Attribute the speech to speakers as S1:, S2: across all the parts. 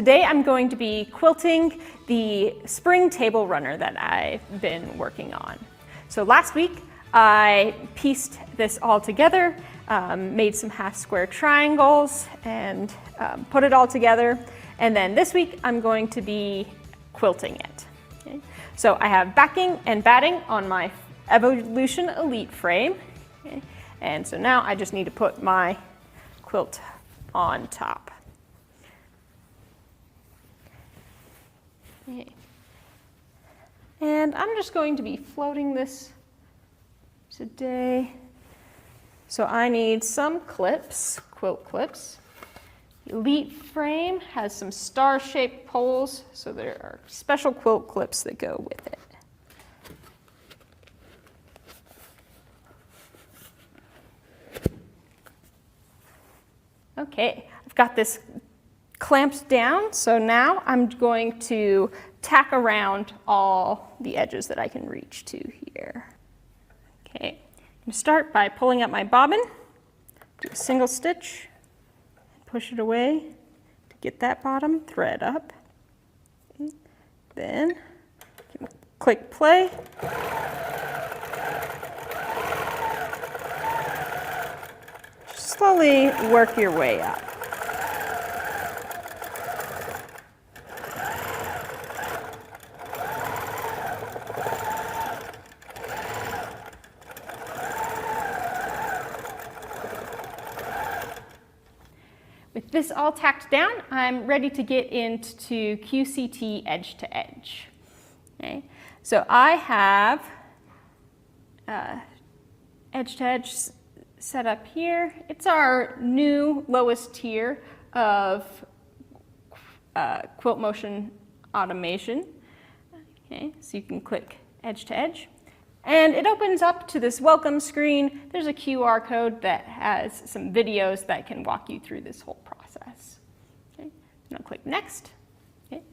S1: Today I'm going to be quilting the spring table runner that I've been working on. So last week I pieced this all together, made some half square triangles and put it all together. And then this week I'm going to be quilting it. Okay? So I have backing and batting on my Evolution Elite frame. Okay? And so now I just need to put my quilt on top. Okay. And I'm just going to be floating this today. So I need some clips, quilt clips. Elite frame has some star-shaped poles, so there are special quilt clips that go with it. Okay, I've got this clamped down, so now I'm going to tack around all the edges that I can reach to here. Okay, I'm going to start by pulling up my bobbin, do a single stitch, push it away to get that bottom thread up. Okay. Then click play. Slowly work your way up. With this all tacked down, I'm ready to get into QCT edge to edge. Okay. So I have edge to edge set up here. It's our new lowest tier of Quilt Motion automation. Okay. So you can click edge to edge. And it opens up to this welcome screen. There's a QR code that has some videos that can walk you through this whole process. Okay. Now click next. Okay.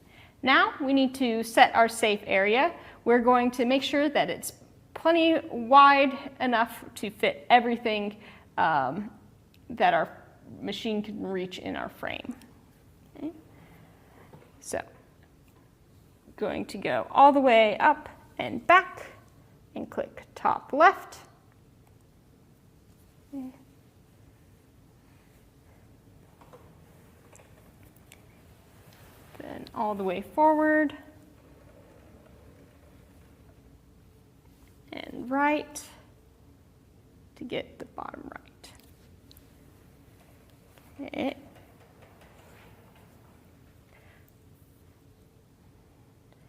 S1: Now we need to set our safe area. We're going to make sure that it's plenty wide enough to fit everything that our machine can reach in our frame. Okay. So going to go all the way up and back. And click top left. Okay. Then all the way forward. And right to get the bottom right. Okay.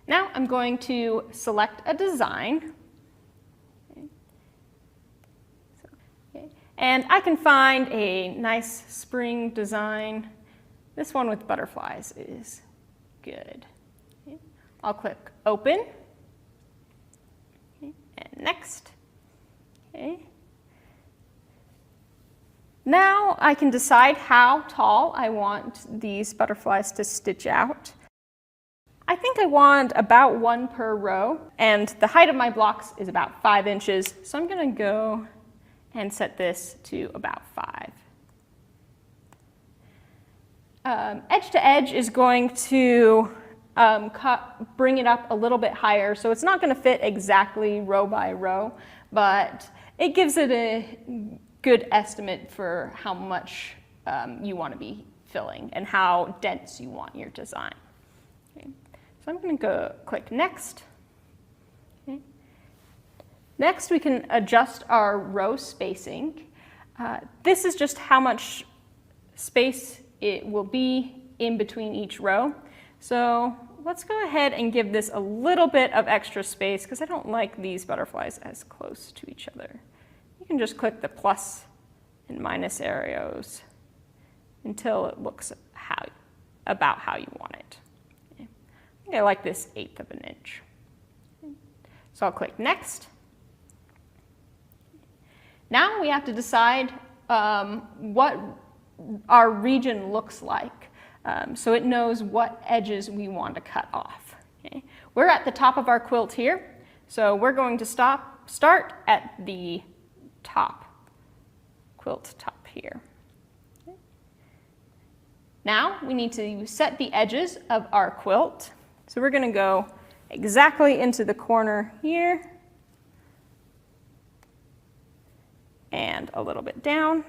S1: Now I'm going to select a design. And I can find a nice spring design. This one with butterflies is good. Okay. I'll click open. Okay. And next. Okay. Now I can decide how tall I want these butterflies to stitch out. I think I want about 1 per row, and the height of my blocks is about 5 inches, so I'm going to go and set this to about 5. Edge to edge is going to bring it up a little bit higher, so it's not going to fit exactly row by row, but it gives it a good estimate for how much you want to be filling and how dense you want your design. Okay. So I'm going to go click next. Next, we can adjust our row spacing. This is just how much space it will be in between each row. So let's go ahead and give this a little bit of extra space because I don't like these butterflies as close to each other. You can just click the plus and minus arrows until it looks about how you want it. Okay. I think I like this 1/8 of an inch. Okay. So I'll click next. Now we have to decide what our region looks like so it knows what edges we want to cut off. Okay. We're at the top of our quilt here, so we're going to start at the top, quilt top here. Okay. Now we need to set the edges of our quilt. So we're going to go exactly into the corner here and a little bit down.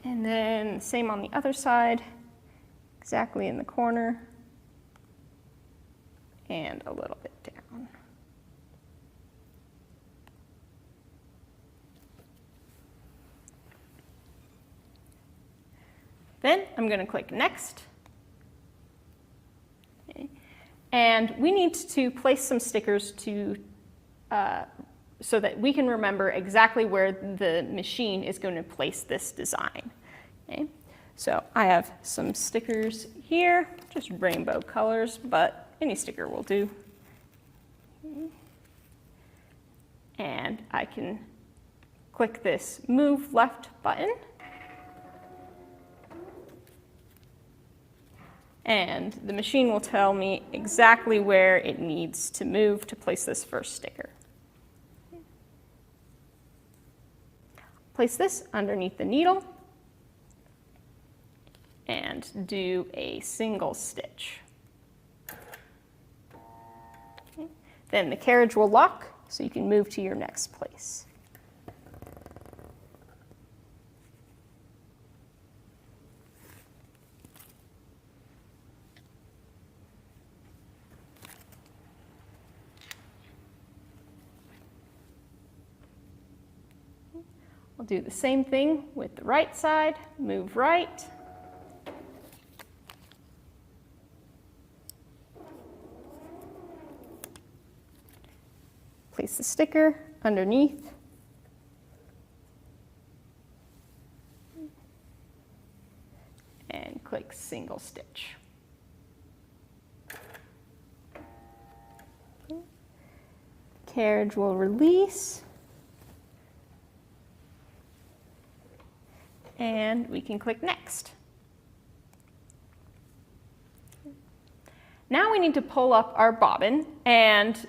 S1: And then same on the other side, exactly in the corner and a little bit down. Then I'm going to click Next. Okay. And we need to place some stickers to so that we can remember exactly where the machine is going to place this design. Okay. So I have some stickers here, just rainbow colors, but any sticker will do. Okay. And I can click this Move Left button. And the machine will tell me exactly where it needs to move to place this first sticker. Place this underneath the needle and do a single stitch. Okay. Then the carriage will lock so you can move to your next place. I'll do the same thing with the right side, move right. Place the sticker underneath. And click single stitch. Okay. Carriage will release. And we can click Next. Now we need to pull up our bobbin, and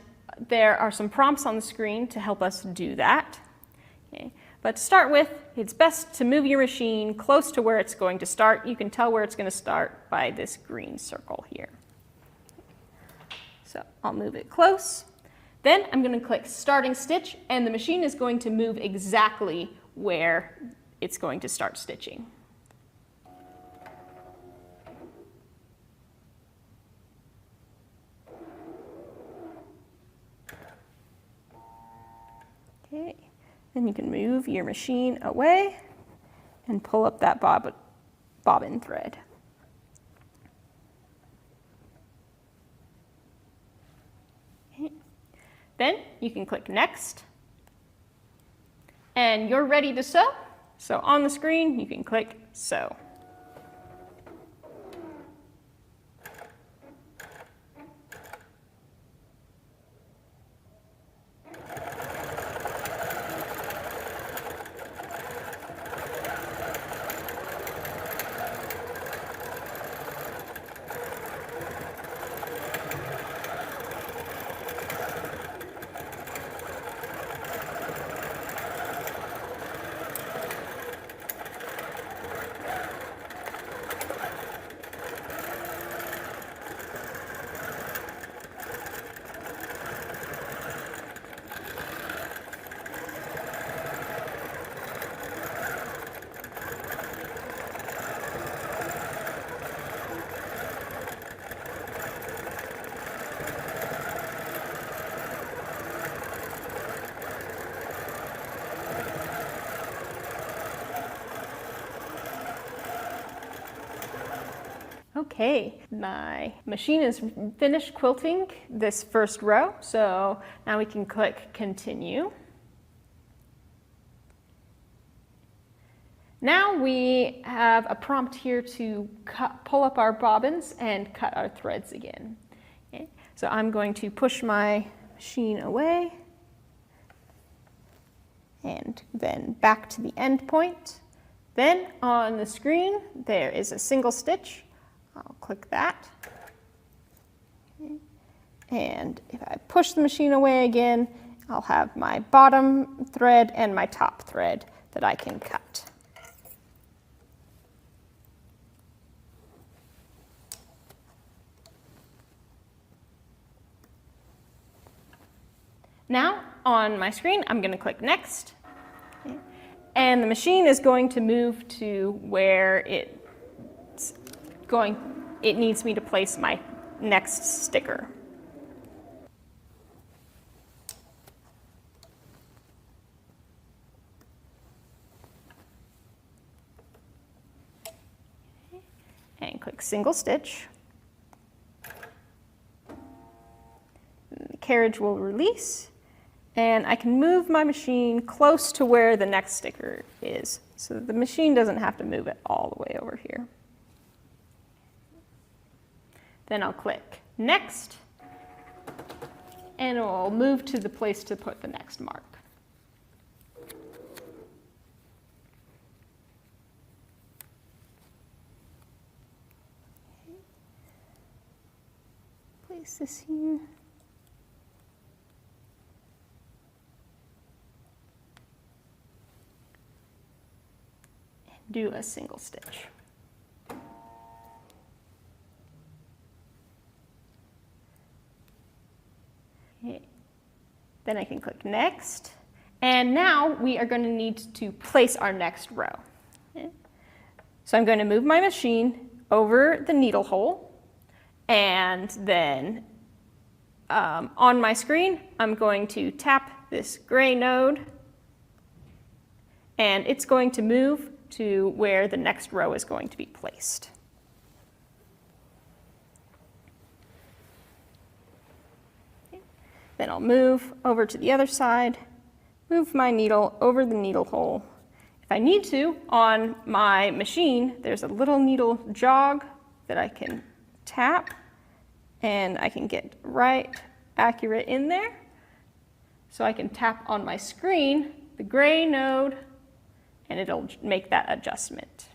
S1: there are some prompts on the screen to help us do that. Okay. But to start with, it's best to move your machine close to where it's going to start. You can tell where it's going to start by this green circle here. So I'll move it close. Then I'm going to click Starting Stitch, and the machine is going to move exactly where it's going to start stitching. Okay, then you can move your machine away and pull up that bobbin thread. Okay. Then you can click Next, and you're ready to sew. So on the screen, you can click Sew. Okay, my machine is finished quilting this first row, so now we can click Continue. Now we have a prompt here to pull up our bobbins and cut our threads again. Okay, so I'm going to push my machine away and then back to the end point. Then on the screen there is a single stitch. I'll click that. Okay. And if I push the machine away again, I'll have my bottom thread and my top thread that I can cut. Now, on my screen, I'm going to click Next. Okay. And the machine is going to move to where it needs me to place my next sticker. And click Single Stitch. And the carriage will release, and I can move my machine close to where the next sticker is, so that the machine doesn't have to move it all the way over here. Then I'll click Next, and it will move to the place to put the next mark. Place this here. And do a single stitch. Okay. Then I can click Next. And now we are going to need to place our next row. Okay. So I'm going to move my machine over the needle hole, and then on my screen, I'm going to tap this gray node, and it's going to move to where the next row is going to be placed. Okay. Then I'll move over to the other side, move my needle over the needle hole. If I need to, on my machine, there's a little needle jog that I can tap, and I can get right accurate in there. So I can tap on my screen the gray node, and it'll make that adjustment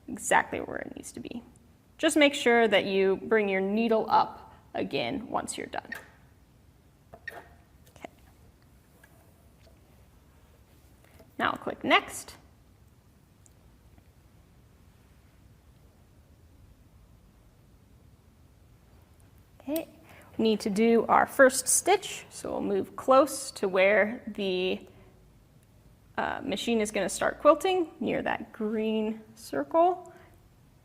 S1: exactly where it needs to be. Just make sure that you bring your needle up again once you're done. Okay. Now I'll click Next. Okay, we need to do our first stitch, so we'll move close to where the machine is going to start quilting, near that green circle.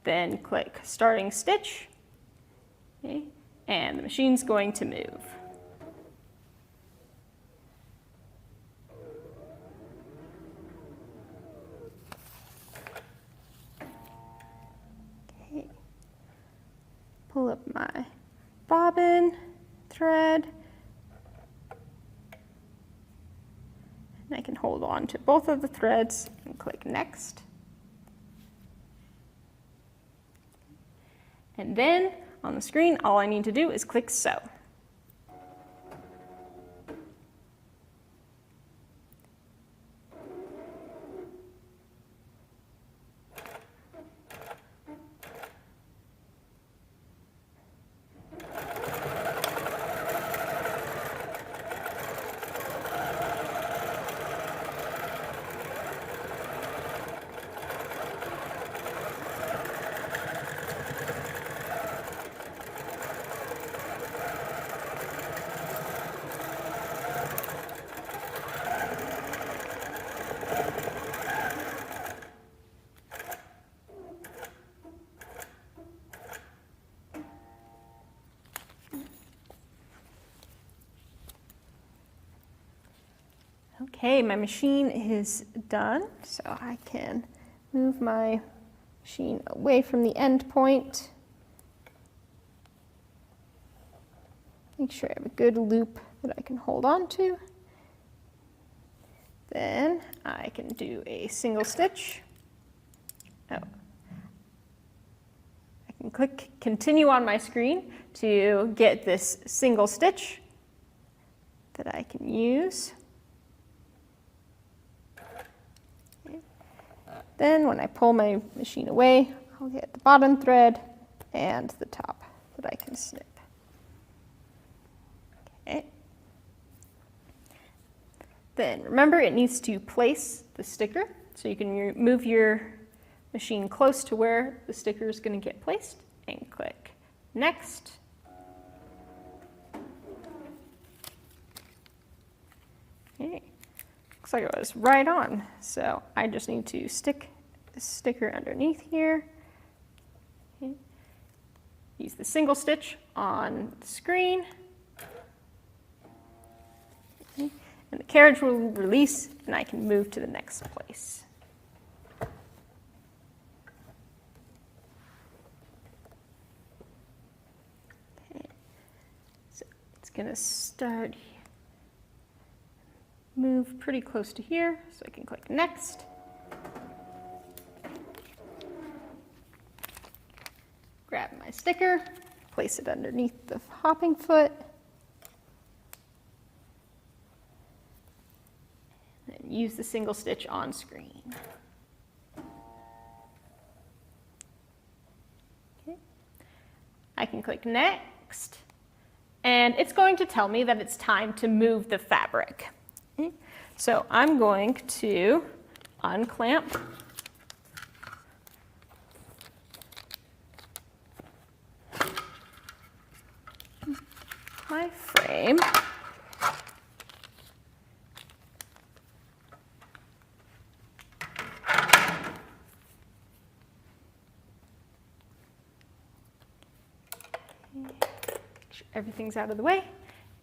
S1: Then click Starting Stitch, okay, and the machine's going to move. Okay. Pull up my bobbin, thread, and I can hold on to both of the threads and click Next. And then on the screen, all I need to do is click Sew. Okay, my machine is done, so I can move my machine away from the end point. Make sure I have a good loop that I can hold on to. Then I can do a single stitch. Oh. I can click Continue on my screen to get this single stitch that I can use. Then when I pull my machine away, I'll get the bottom thread and the top that I can snip. Then remember, it needs to place the sticker, so you can move your machine close to where the sticker is going to get placed and click Next. Okay. Looks like it was right on, so I just need to stick the sticker underneath here. Okay. Use the single stitch on the screen. Okay. And the carriage will release, and I can move to the next place. Okay. So it's going to start, move pretty close to here, so I can click Next. Grab my sticker, place it underneath the hopping foot, and use the single stitch on screen. Okay. I can click Next, and it's going to tell me that it's time to move the fabric. Okay. So I'm going to unclamp my frame. Make sure everything's out of the way,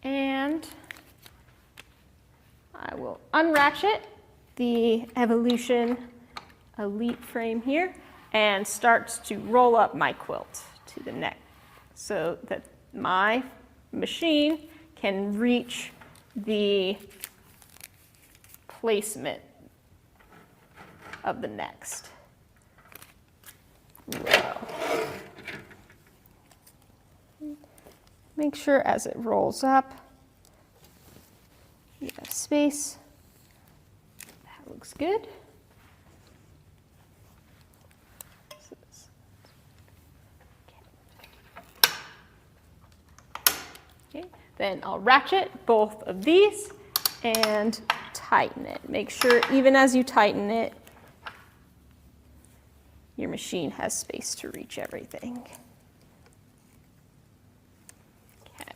S1: and I will unratchet the Evolution Elite frame here and start to roll up my quilt to the neck so that my machine can reach the placement of the next row. Make sure as it rolls up, you have space. That looks good. Okay. Then I'll ratchet both of these and tighten it. Make sure even as you tighten it, your machine has space to reach everything. Okay.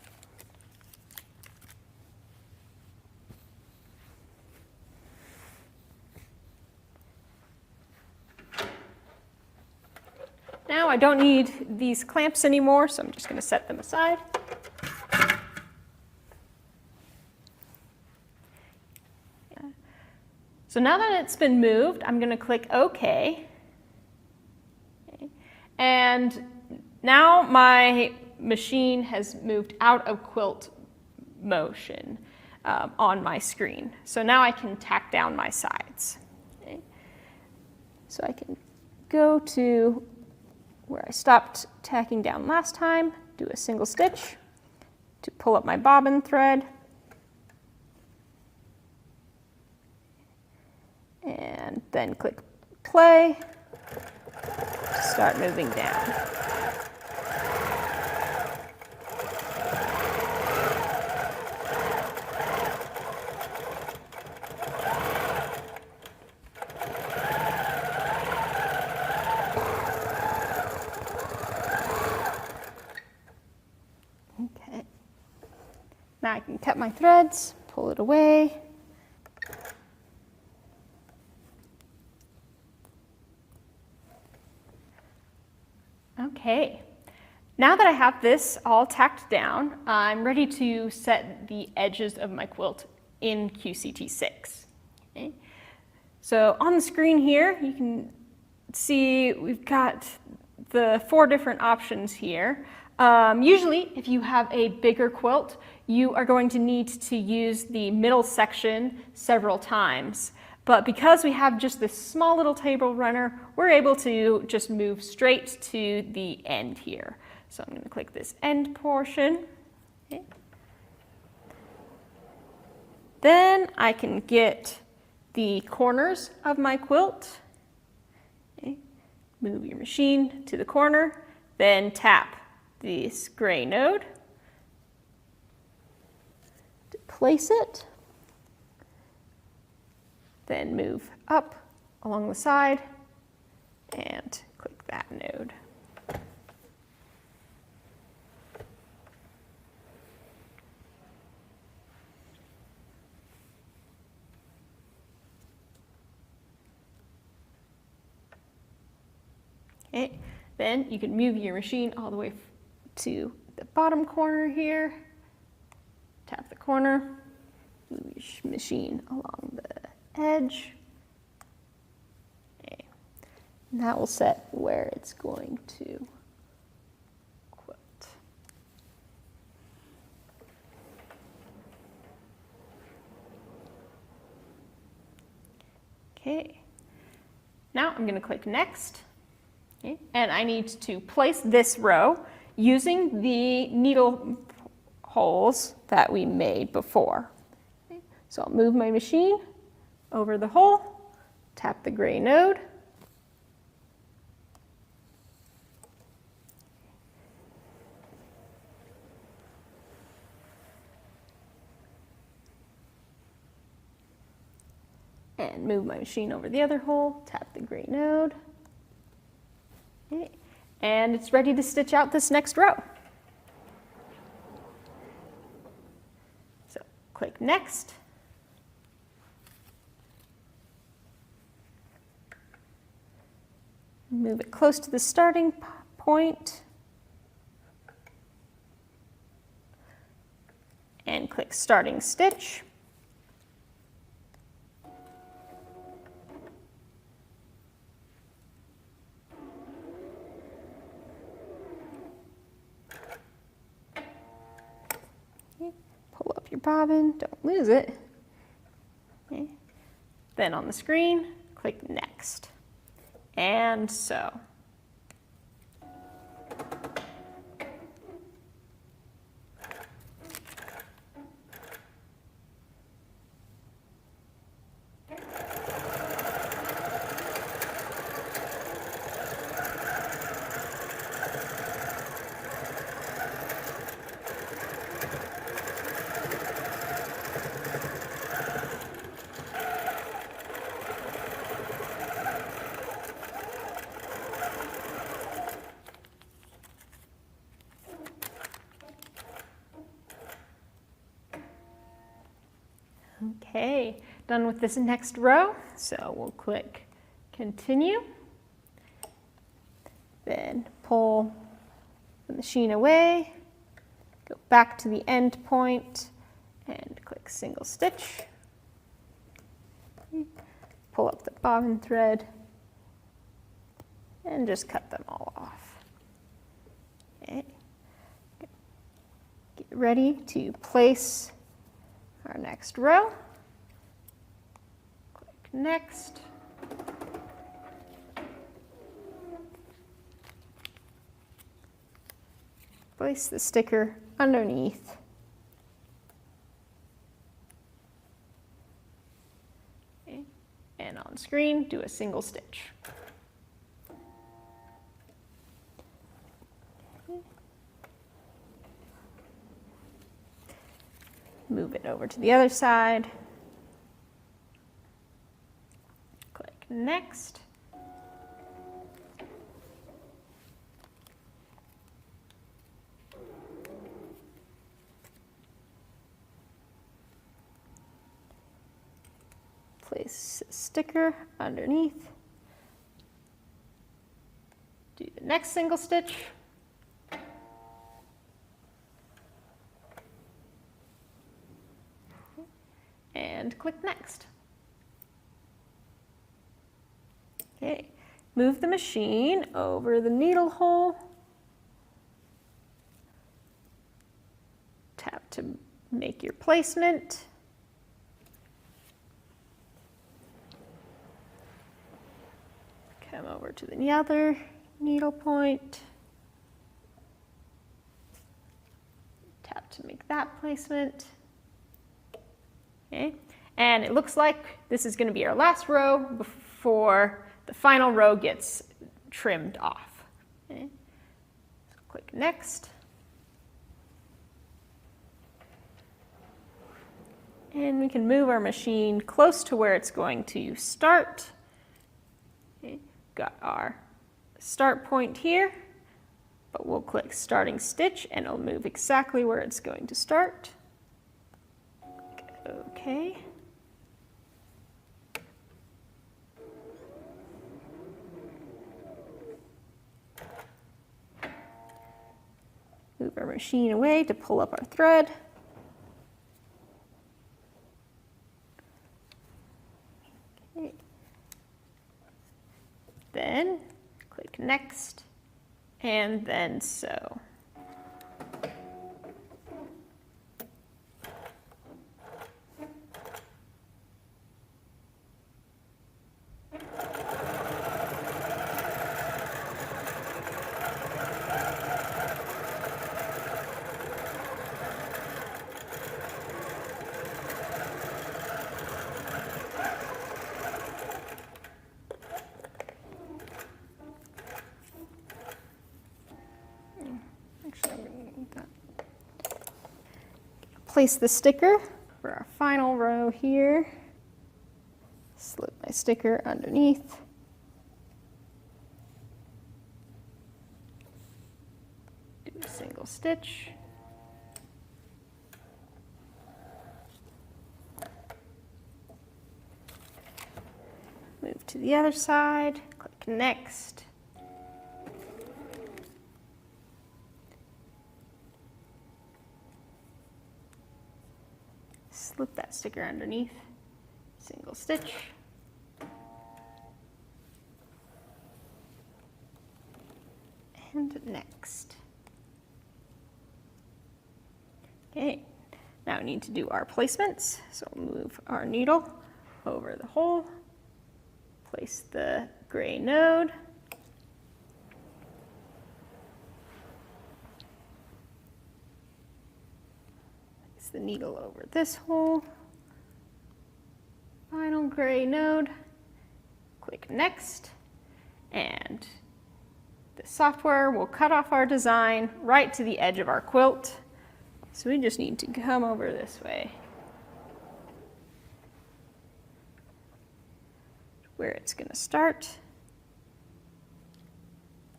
S1: Now I don't need these clamps anymore, so I'm just going to set them aside. So now that it's been moved, I'm going to click OK. Okay. And now my machine has moved out of quilt motion on my screen. So now I can tack down my sides. Okay. So I can go to where I stopped tacking down last time, do a single stitch to pull up my bobbin thread. And then click play to start moving down. Okay. Now I can cut my threads, pull it away. Okay, now that I have this all tacked down, I'm ready to set the edges of my quilt in QCT6. Okay. So on the screen here, you can see we've got the 4 different options here. Usually, if you have a bigger quilt, you are going to need to use the middle section several times. But because we have just this small little table runner, we're able to just move straight to the end here. So I'm going to click this end portion. Okay. Then I can get the corners of my quilt. Okay. Move your machine to the corner, then tap this gray node to place it. then move up along the side and click that node. Okay, then you can move your machine all the way to the bottom corner here. Tap the corner, move your machine along the edge. Okay. And that will set where it's going to quote. Okay, now I'm going to click Next. Okay. And I need to place this row using the needle holes that we made before. Okay. So I'll move my machine over the hole, tap the gray node, and move my machine over the other hole, tap the gray node. Okay. And it's ready to stitch out this next row. So click Next. Move it close to the starting point. And click Starting Stitch. Pull up your bobbin, don't lose it. Okay. Then on the screen, click Next. And sew. Okay, done with this next row, so we'll click Continue, then pull the machine away, go back to the end point, and click Single Stitch, pull up the bobbin thread, and just cut them all off. Okay. Get ready to place our next row. Click Next. Place the sticker underneath. Okay. And on screen, do a single stitch. Move it over to the other side. Click Next. Place a sticker underneath. Do the next single stitch. And click Next. Okay, move the machine over the needle hole. Tap to make your placement. Come over to the other needle point. Tap to make that placement. Okay. And it looks like this is going to be our last row before the final row gets trimmed off. Okay. So click Next. And we can move our machine close to where it's going to start. Okay. Got our start point here, but we'll click starting stitch and it'll move exactly where it's going to start. Okay. Move our machine away to pull up our thread. Okay. Then click next and then sew. Place the sticker for our final row here. Slip my sticker underneath. Do a single stitch. Move to the other side, click next. Slip that sticker underneath, single stitch. And next. Okay, now we need to do our placements. So we'll move our needle over the hole, place the gray node, the needle over this hole, final gray node, click next, and the software will cut off our design right to the edge of our quilt. So we just need to come over this way where it's going to start.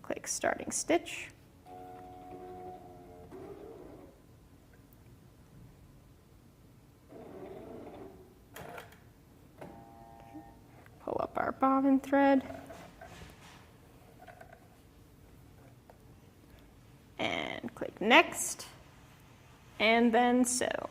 S1: Click starting stitch. Pull up our bobbin thread and click next and then sew.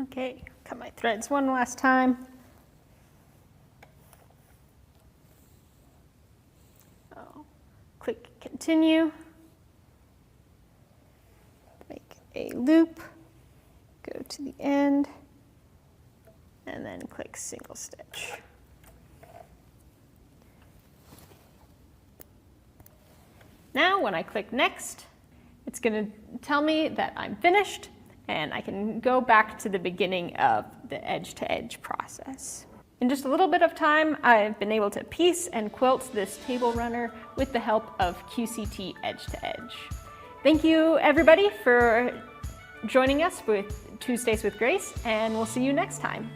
S1: Okay, cut my threads one last time. Click continue, make a loop, go to the end, and then click single stitch. Now when I click next, it's going to tell me that I'm finished and I can go back to the beginning of the edge-to-edge process. In just a little bit of time, I've been able to piece and quilt this table runner with the help of QCT Edge-to-Edge. Thank you everybody for joining us with Tuesdays with Grace, and we'll see you next time.